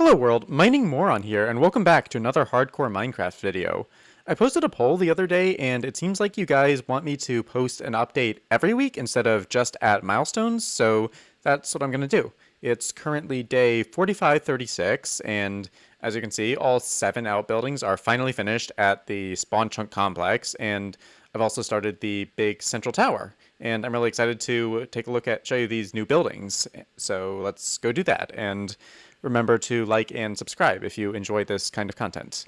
Hello world, Mining Moron here, and welcome back to another hardcore Minecraft video. I posted a poll the other day, and it seems like you guys want me to post an update every week instead of just at milestones, so that's what I'm going to do. It's currently day 4536, and as you can see, all 7 outbuildings are finally finished at the spawn chunk complex, and I've also started the big central tower. And I'm really excited to take a look at, show you these new buildings. So let's go do that. And remember to like and subscribe if you enjoy this kind of content.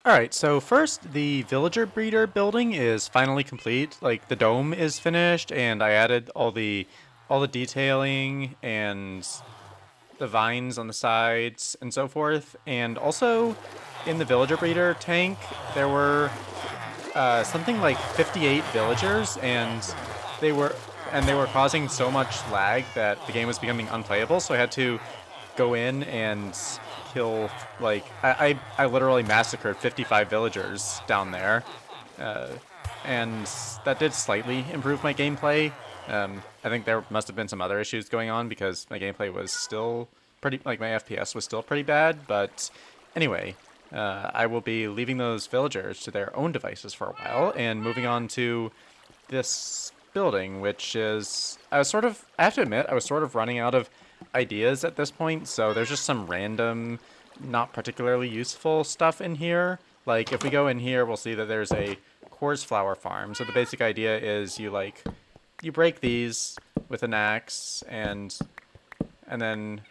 Alright, so first, the villager breeder building is finally complete. Like, the dome is finished, and I added all the detailing and the vines on the sides and so forth. And also, in the villager breeder tank, there were something like 58 villagers, and they were causing so much lag that the game was becoming unplayable. So I had to go in and kill, like, I literally massacred 55 villagers down there, and that did slightly improve my gameplay. I think there must have been some other issues going on because my gameplay was still pretty, like, my FPS was still pretty bad, but anyway, I will be leaving those villagers to their own devices for a while and moving on to this building, which is, I have to admit, I was sort of running out of ideas at this point, so there's just some random, not particularly useful stuff in here. Like, if we go in here, we'll see that there's a coarse flower farm. So the basic idea is you break these with an axe, and then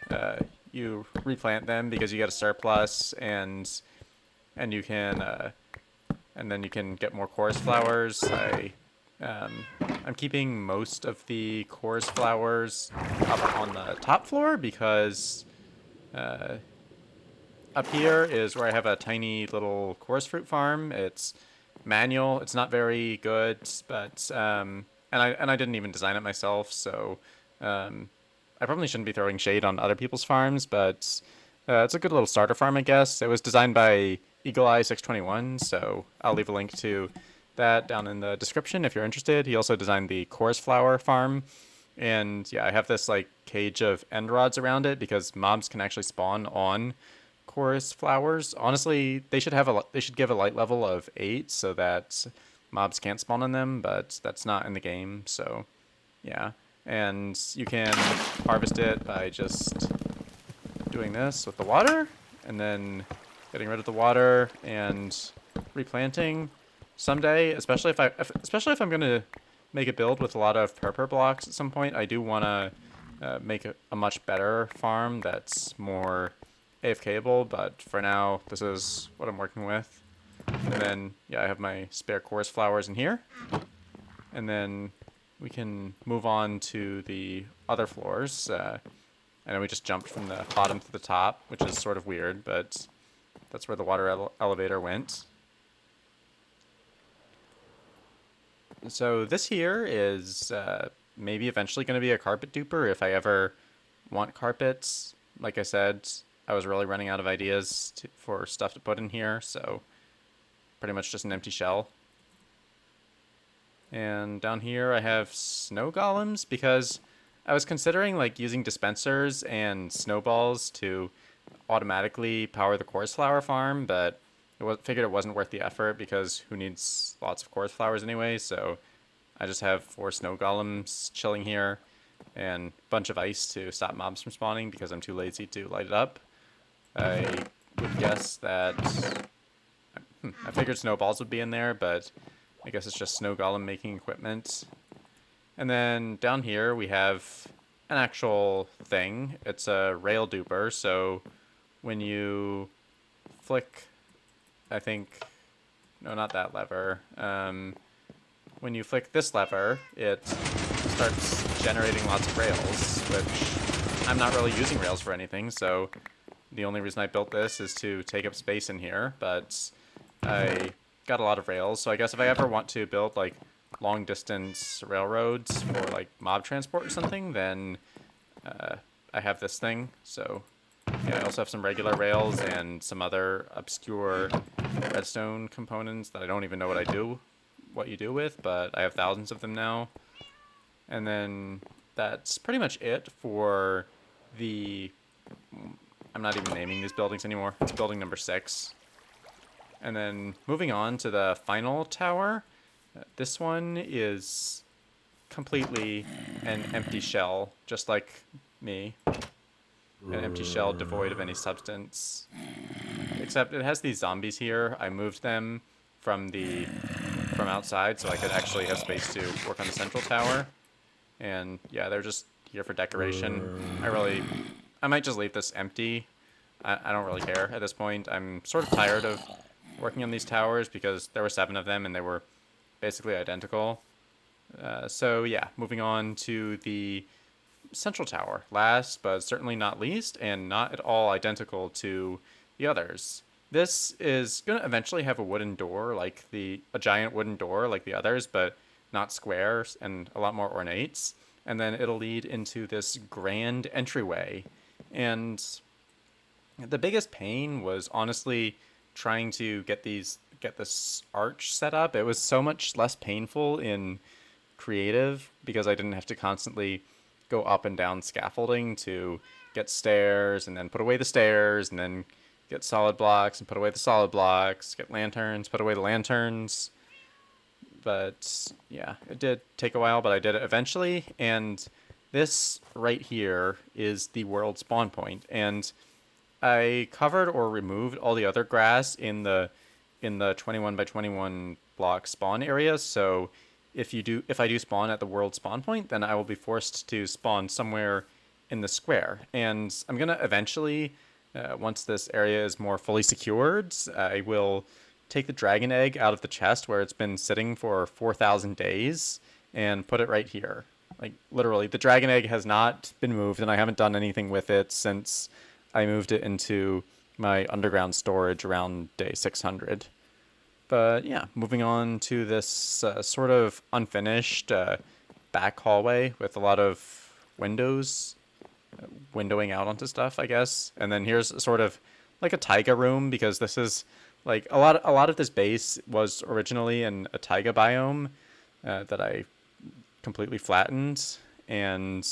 you replant them because you get a surplus, and you can and then you can get more chorus flowers. I'm keeping most of the chorus flowers up on the top floor because up here is where I have a tiny little chorus fruit farm. It's manual. It's not very good, but and I didn't even design it myself, so I probably shouldn't be throwing shade on other people's farms, but it's a good little starter farm, I guess. It was designed by Eagle Eye 621, so I'll leave a link to that down in the description if you're interested. He also designed the chorus flower farm, and yeah, I have this like cage of end rods around it because mobs can actually spawn on chorus flowers. Honestly, they should give a light level of 8 so that mobs can't spawn on them, but that's not in the game, so yeah. And you can harvest it by just doing this with the water, and then getting rid of the water and replanting someday, especially if I'm gonna make a build with a lot of purple blocks at some point. I do want to make a much better farm that's more AFKable, but for now, this is what I'm working with. And then, yeah, I have my spare chorus flowers in here. And then we can move on to the other floors. I know we just jumped from the bottom to the top, which is sort of weird, but that's where the water elevator went. So this here is maybe eventually going to be a carpet duper if I ever want carpets. Like I said, I was really running out of ideas for stuff to put in here, so pretty much just an empty shell. And down here I have snow golems because I was considering like using dispensers and snowballs to automatically power the chorus flower farm, but figured it wasn't worth the effort because who needs lots of chorus flowers anyway, so I just have 4 snow golems chilling here and a bunch of ice to stop mobs from spawning because I'm too lazy to light it up. I would guess that I figured snowballs would be in there, but I guess it's just snow golem making equipment. And then down here we have an actual thing. It's a rail duper, so when you flick, I think, no, not that lever. When you flick this lever, it starts generating lots of rails, which I'm not really using rails for anything, so the only reason I built this is to take up space in here, but I got a lot of rails, so I guess if I ever want to build like long distance railroads for like mob transport or something, then I have this thing. So yeah, I also have some regular rails and some other obscure redstone components that I don't even know what you do with, but I have thousands of them now. And then that's pretty much it for the I'm not even naming these buildings anymore. It's building number 6. And then moving on to the final tower. This one is completely an empty shell, just like me. An empty shell devoid of any substance. Except it has these zombies here. I moved them from outside so I could actually have space to work on the central tower. And yeah, they're just here for decoration. I might just leave this empty. I don't really care at this point. I'm sort of tired of working on these towers because there were 7 of them and they were basically identical. So yeah, moving on to the central tower. Last but certainly not least, and not at all identical to the others. This is going to eventually have a wooden door, a giant wooden door like the others, but not squares and a lot more ornate. And then it'll lead into this grand entryway. And the biggest pain was honestly trying to get this arch set up. It was so much less painful in creative because I didn't have to constantly go up and down scaffolding to get stairs and then put away the stairs and then get solid blocks and put away the solid blocks, get lanterns, put away the lanterns. But yeah, it did take a while, but I did it eventually. And this right here is the world spawn point. And I covered or removed all the other grass in the 21 by 21 block spawn area. So if I do spawn at the world spawn point, then I will be forced to spawn somewhere in the square. And I'm gonna eventually, once this area is more fully secured, I will take the dragon egg out of the chest where it's been sitting for 4,000 days and put it right here. Like literally, the dragon egg has not been moved, and I haven't done anything with it since I moved it into my underground storage around day 600. But yeah, moving on to this sort of unfinished back hallway with a lot of windows, windowing out onto stuff, I guess. And then here's sort of like a taiga room because this is like a lot of this base was originally in a taiga biome that I completely flattened, and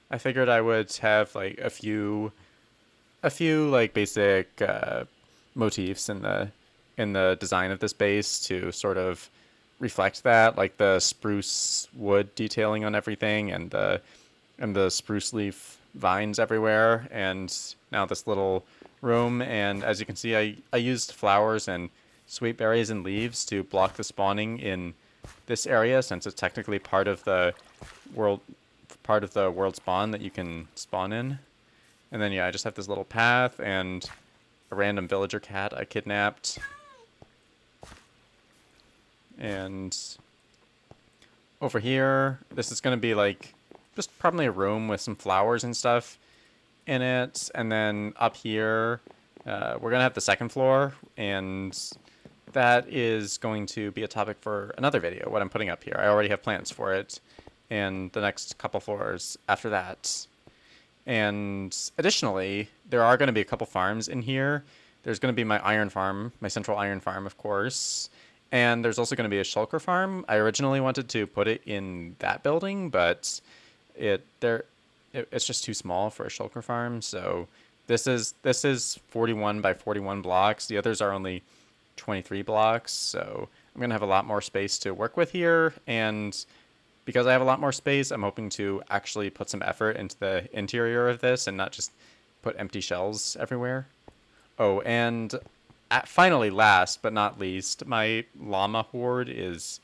I figured I would have like a few like basic motifs in the design of this base to sort of reflect that, like the spruce wood detailing on everything and the spruce leaf vines everywhere, and now this little room. And as you can see, I used flowers and sweet berries and leaves to block the spawning in this area since it's technically part of the world spawn that you can spawn in. And then yeah, I just have this little path and a random villager cat I kidnapped. And over here, this is going to be like just probably a room with some flowers and stuff in it. And then up here, we're going to have the second floor, and that is going to be a topic for another video, what I'm putting up here. I already have plans for it, and the next couple floors after that. And additionally, there are going to be a couple farms in here. There's going to be my iron farm, my central iron farm, of course. And there's also going to be a shulker farm. I originally wanted to put it in that building, but it's just too small for a shulker farm. So this is 41 by 41 blocks. The others are only 23 blocks. So I'm going to have a lot more space to work with here. And because I have a lot more space, I'm hoping to actually put some effort into the interior of this and not just put empty shells everywhere. Oh, and finally, last but not least, my llama horde is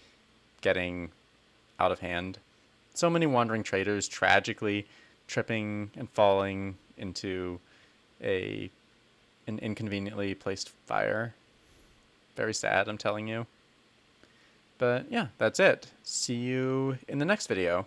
getting out of hand. So many wandering traders tragically tripping and falling into an inconveniently placed fire. Very sad, I'm telling you. But yeah, that's it. See you in the next video.